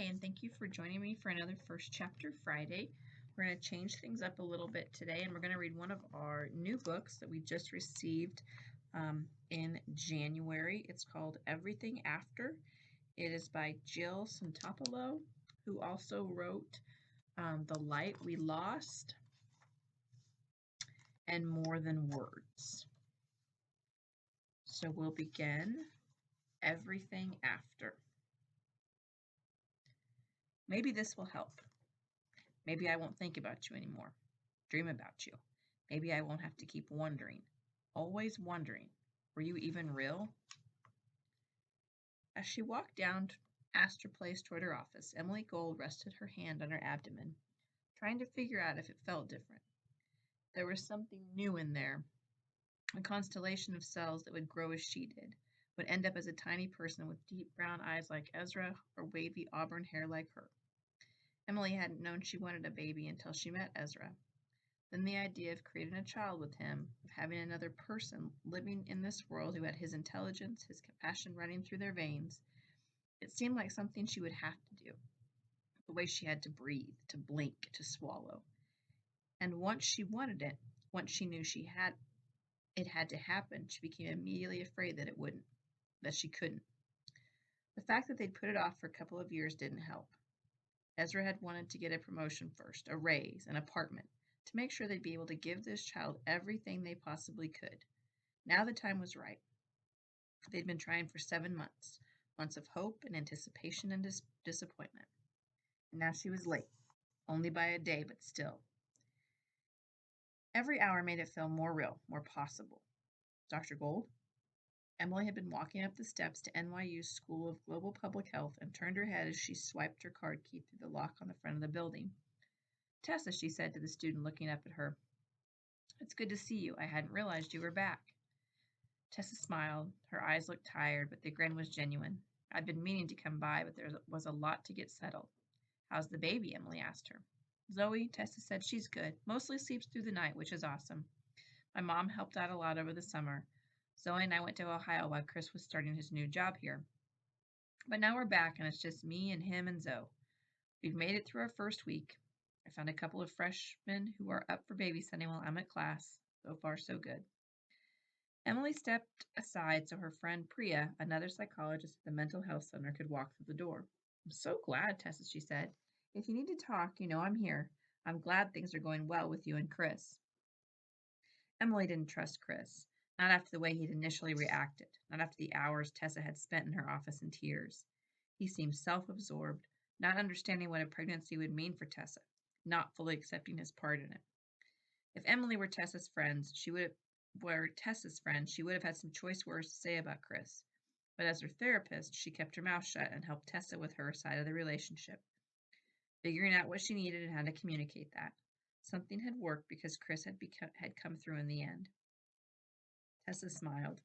and thank you for joining me for another First Chapter Friday. We're going to change things up a little bit today, and we're going to read one of our new books that we just received in January. It's called Everything After. It is by Jill Santopolo, who also wrote The Light We Lost and More Than Words. So we'll begin Everything After. Maybe this will help. Maybe I won't think about you anymore, dream about you. Maybe I won't have to keep wondering, always wondering, were you even real? As she walked down Astor Place toward her office, Emily Gold rested her hand on her abdomen, trying to figure out if it felt different. There was something new in there, a constellation of cells that would grow as she did, would end up as a tiny person with deep brown eyes like Ezra or wavy auburn hair like her. Emily hadn't known she wanted a baby until she met Ezra. Then the idea of creating a child with him, of having another person living in this world who had his intelligence, his compassion running through their veins, it seemed like something she would have to do. The way she had to breathe, to blink, to swallow. And once she wanted it, once she knew it had to happen, she became immediately afraid that it wouldn't, that she couldn't. The fact that they'd put it off for a couple of years didn't help. Ezra had wanted to get a promotion first, a raise, an apartment, to make sure they'd be able to give this child everything they possibly could. Now the time was right. They'd been trying for 7 months, months of hope and anticipation and disappointment. And now she was late, only by a day, but still. Every hour made it feel more real, more possible. Dr. Gold? Emily had been walking up the steps to NYU's School of Global Public Health and turned her head as she swiped her card key through the lock on the front of the building. Tessa, she said to the student looking up at her. It's good to see you. I hadn't realized you were back. Tessa smiled. Her eyes looked tired, but the grin was genuine. I'd been meaning to come by, but there was a lot to get settled. How's the baby? Emily asked her. Zoe, Tessa said, she's good. Mostly sleeps through the night, which is awesome. My mom helped out a lot over the summer. Zoe and I went to Ohio while Chris was starting his new job here. But now we're back, and it's just me and him and Zoe. We've made it through our first week. I found a couple of freshmen who are up for babysitting while I'm at class. So far, so good. Emily stepped aside so her friend Priya, another psychologist at the mental health center, could walk through the door. I'm so glad, Tessa, she said. If you need to talk, you know I'm here. I'm glad things are going well with you and Chris. Emily didn't trust Chris, not after the way he'd initially reacted, not after the hours Tessa had spent in her office in tears. He seemed self-absorbed, not understanding what a pregnancy would mean for Tessa, not fully accepting his part in it. If Emily were Tessa's friend, she would have had some choice words to say about Chris. But as her therapist, she kept her mouth shut and helped Tessa with her side of the relationship, figuring out what she needed and how to communicate that. Something had worked because Chris had come through in the end. Tessa smiled.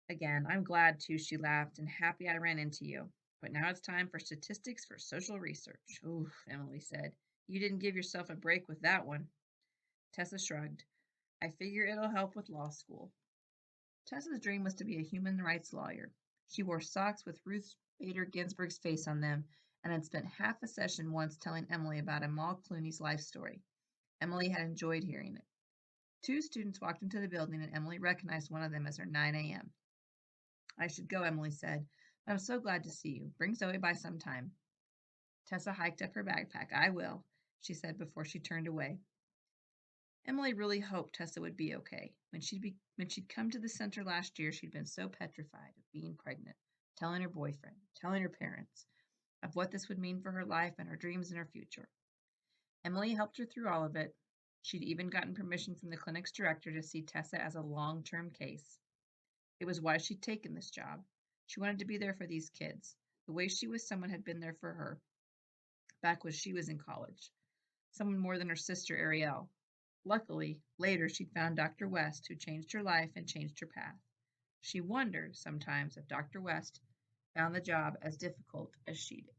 Again, I'm glad too, she laughed, and happy I ran into you. But now it's time for statistics for social research. Oof, Emily said. You didn't give yourself a break with that one. Tessa shrugged. I figure it'll help with law school. Tessa's dream was to be a human rights lawyer. She wore socks with Ruth Bader Ginsburg's face on them and had spent half a session once telling Emily about Amal Clooney's life story. Emily had enjoyed hearing it. 2 students walked into the building and Emily recognized one of them as her 9 a.m. I should go, Emily said, but I'm so glad to see you. Bring Zoe by sometime. Tessa hiked up her backpack. I will, she said before she turned away. Emily really hoped Tessa would be okay. When she'd come to the center last year, she'd been so petrified of being pregnant, telling her boyfriend, telling her parents, of what this would mean for her life and her dreams and her future. Emily helped her through all of it. She'd even gotten permission from the clinic's director to see Tessa as a long-term case. It was why she'd taken this job. She wanted to be there for these kids, the way she was someone had been there for her, back when she was in college. Someone more than her sister Ariel. Luckily, later she'd found Dr. West, who changed her life and changed her path. She wondered sometimes if Dr. West found the job as difficult as she did.